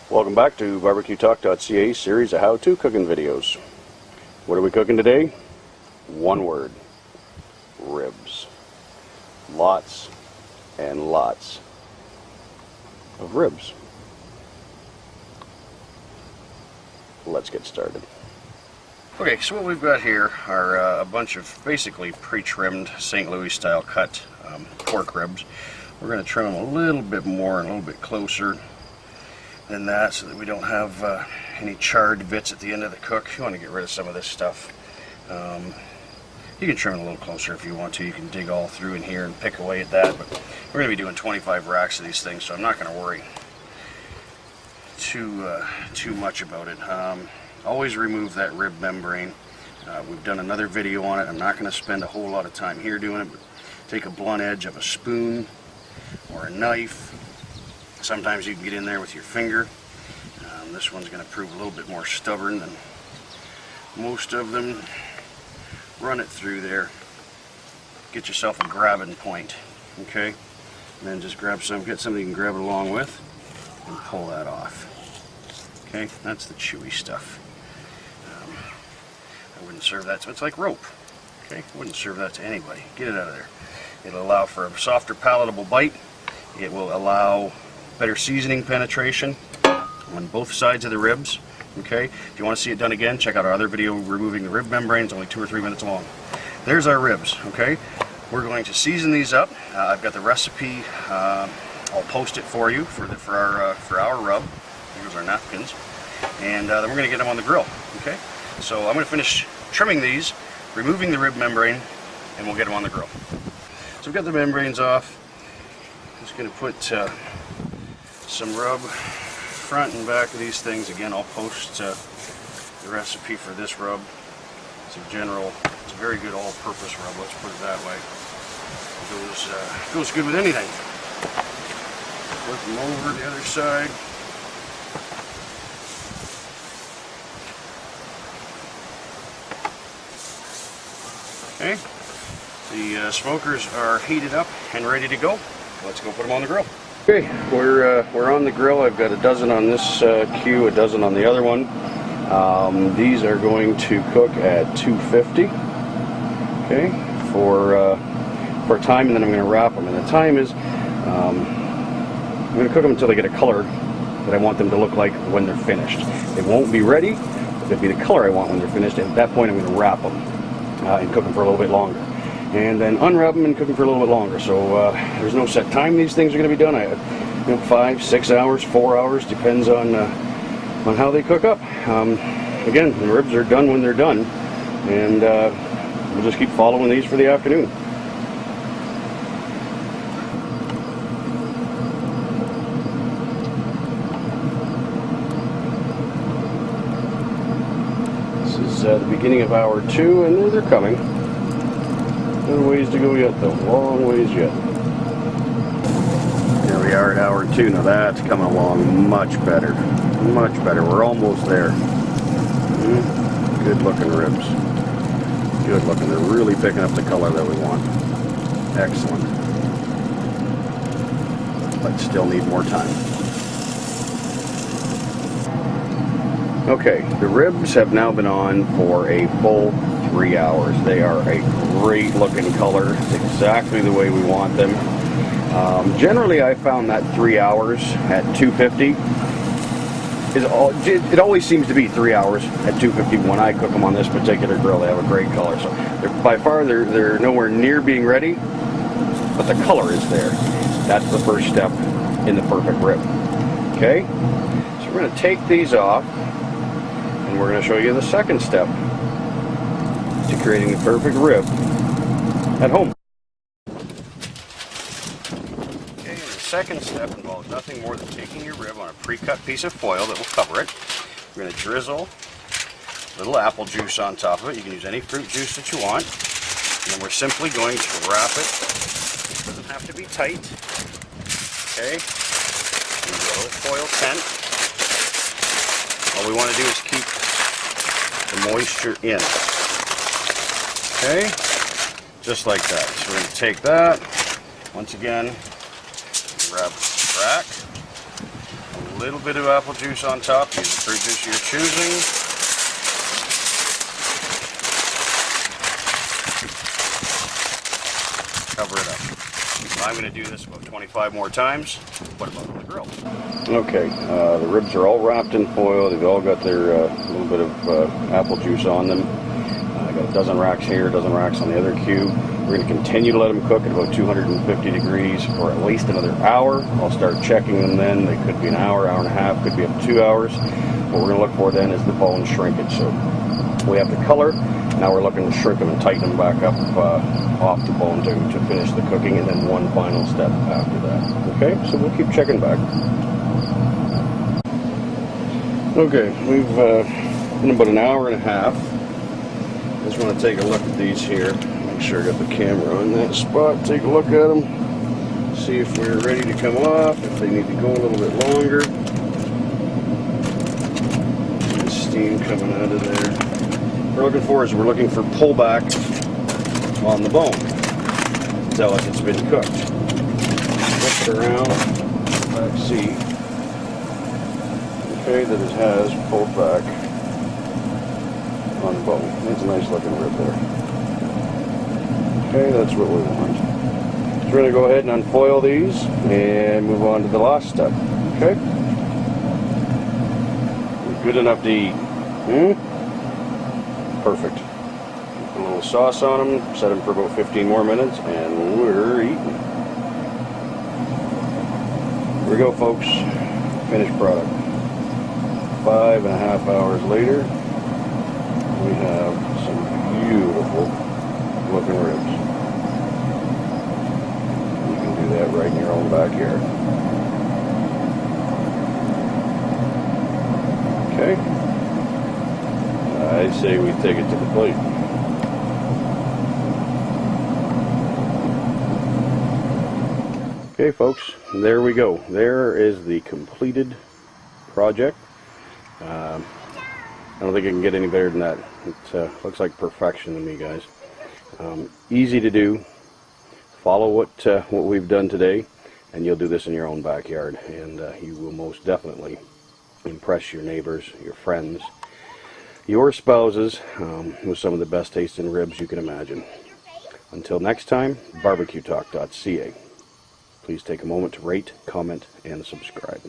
Welcome back to BarbecueTalk.ca series of how-to cooking videos. What are we cooking today? One word. Ribs. Lots and lots of ribs. Let's get started. Okay, so what we've got here are a bunch of basically pre-trimmed St. Louis style cut pork ribs. We're going to trim them a little bit more and a little bit closer than that so that we don't have any charred bits at the end of the cook. You want to get rid of some of this stuff. You can trim it a little closer if you want to. You can dig all through in here and pick away at that, but we're going to be doing 25 racks of these things, so I'm not going to worry too much about it. Always remove that rib membrane. We've done another video on it. I'm not going to spend a whole lot of time here doing it, but take a blunt edge of a spoon or a knife. Sometimes you can get in there with your finger. This one's going to prove a little bit more stubborn than most of them. Run it through there. Get yourself a grabbing point, okay? And then just grab some, get something you can grab it along with, and pull that off. Okay, that's the chewy stuff. I wouldn't serve that, so it's like rope. Okay, I wouldn't serve that to anybody. Get it out of there. It'll allow for a softer, palatable bite. It will allow better seasoning penetration on both sides of the ribs. Okay, if you want to see it done again, check out our other video removing the rib membrane. It's only 2 or 3 minutes long. There's our ribs. Okay, we're going to season these up. I've got the recipe. I'll post it for you for our rub. Here's our napkins, and then we're going to get them on the grill. Okay, so I'm going to finish trimming these, removing the rib membrane, and we'll get them on the grill. So we've got the membranes off. Just going to put some rub front and back of these things. Again, I'll post the recipe for this rub. It's a very good all-purpose rub, let's put it that way. It goes good with anything. Flip them over the other side. Okay, the smokers are heated up and ready to go. Let's go put them on the grill. Okay, we're on the grill. I've got a dozen on this queue, a dozen on the other one. These are going to cook at 250. Okay, for time, and then I'm going to wrap them. And the time is, I'm going to cook them until they get a color that I want them to look like when they're finished. They won't be ready, but they'll be the color I want when they're finished. And at that point, I'm going to wrap them and cook them for a little bit longer. And then unwrap them and cook them for a little bit longer. So there's no set time these things are going to be done. 5, 6 hours, 4 hours, depends on how they cook up. Again, the ribs are done when they're done, and we'll just keep following these for the afternoon. This is the beginning of hour 2, and they're coming. No ways to go yet, though. Long ways yet. Here we are at hour 2. Now that's coming along much better. Much better. We're almost there. Good looking ribs. Good looking. They're really picking up the color that we want. Excellent. But still need more time. Okay, the ribs have now been on for a full 3 hours. They are a great looking color. It's exactly the way we want them. Generally, I found that 3 hours at 250 it always seems to be 3 hours at 250 when I cook them on this particular grill. They have a great color. So by far they're nowhere near being ready, but the color is there. That's the first step in the perfect rib. Okay, so we're going to take these off, and we're going to show you the second step to creating the perfect rib at home. Okay, and the second step involves nothing more than taking your rib on a pre-cut piece of foil that will cover it. We're going to drizzle a little apple juice on top of it. You can use any fruit juice that you want. And then we're simply going to wrap it. It doesn't have to be tight. Okay, a little foil tent. All we want to do is keep the moisture in. Okay, just like that. So we're going to take that, once again, grab the rack, A little bit of apple juice on top. Use the fruit juice you're choosing. Cover it up. I'm going to do this about 25 more times. Put them on the grill. Okay, the ribs are all wrapped in foil. They've all got their little bit of apple juice on them. I got a dozen racks here, a dozen racks on the other cube. We're going to continue to let them cook at about 250 degrees for at least another hour. I'll start checking them then. They could be an hour, hour and a half, could be up to 2 hours. What we're going to look for then is the bone shrinkage. So we have the color. Now we're looking to shrink them and tighten them back up off the bone to finish the cooking, and then one final step after that. Okay, so we'll keep checking back. Okay, we've been about an hour and a half. Just want to take a look at these here. Make sure I got the camera on that spot. Take a look at them. See if we're ready to come off, if they need to go a little bit longer. The steam coming out of there. What we're looking for pullback on the bone to tell us it's been cooked. Flip it around, back see. Okay, that it has pulled back on the bone. That's a nice looking rib there. Okay, that's what we want. So we're going to go ahead and unfoil these and move on to the last step. Okay? Good enough to eat. Perfect. Put a little sauce on them, set them for about 15 more minutes, and we're eating. Here we go, folks. Finished product. 5.5 hours later, we have some beautiful looking ribs. You can do that right in your own backyard. Okay. I say we take it to the plate. Okay, folks, there we go. There is the completed project. I don't think I can get any better than that. It looks like perfection to me, guys. Easy to do. Follow what we've done today, and you'll do this in your own backyard, and you will most definitely impress your neighbors, your friends, your spouses with some of the best tasting ribs you can imagine. Until next time, barbecuetalk.ca. Please take a moment to rate, comment, and subscribe.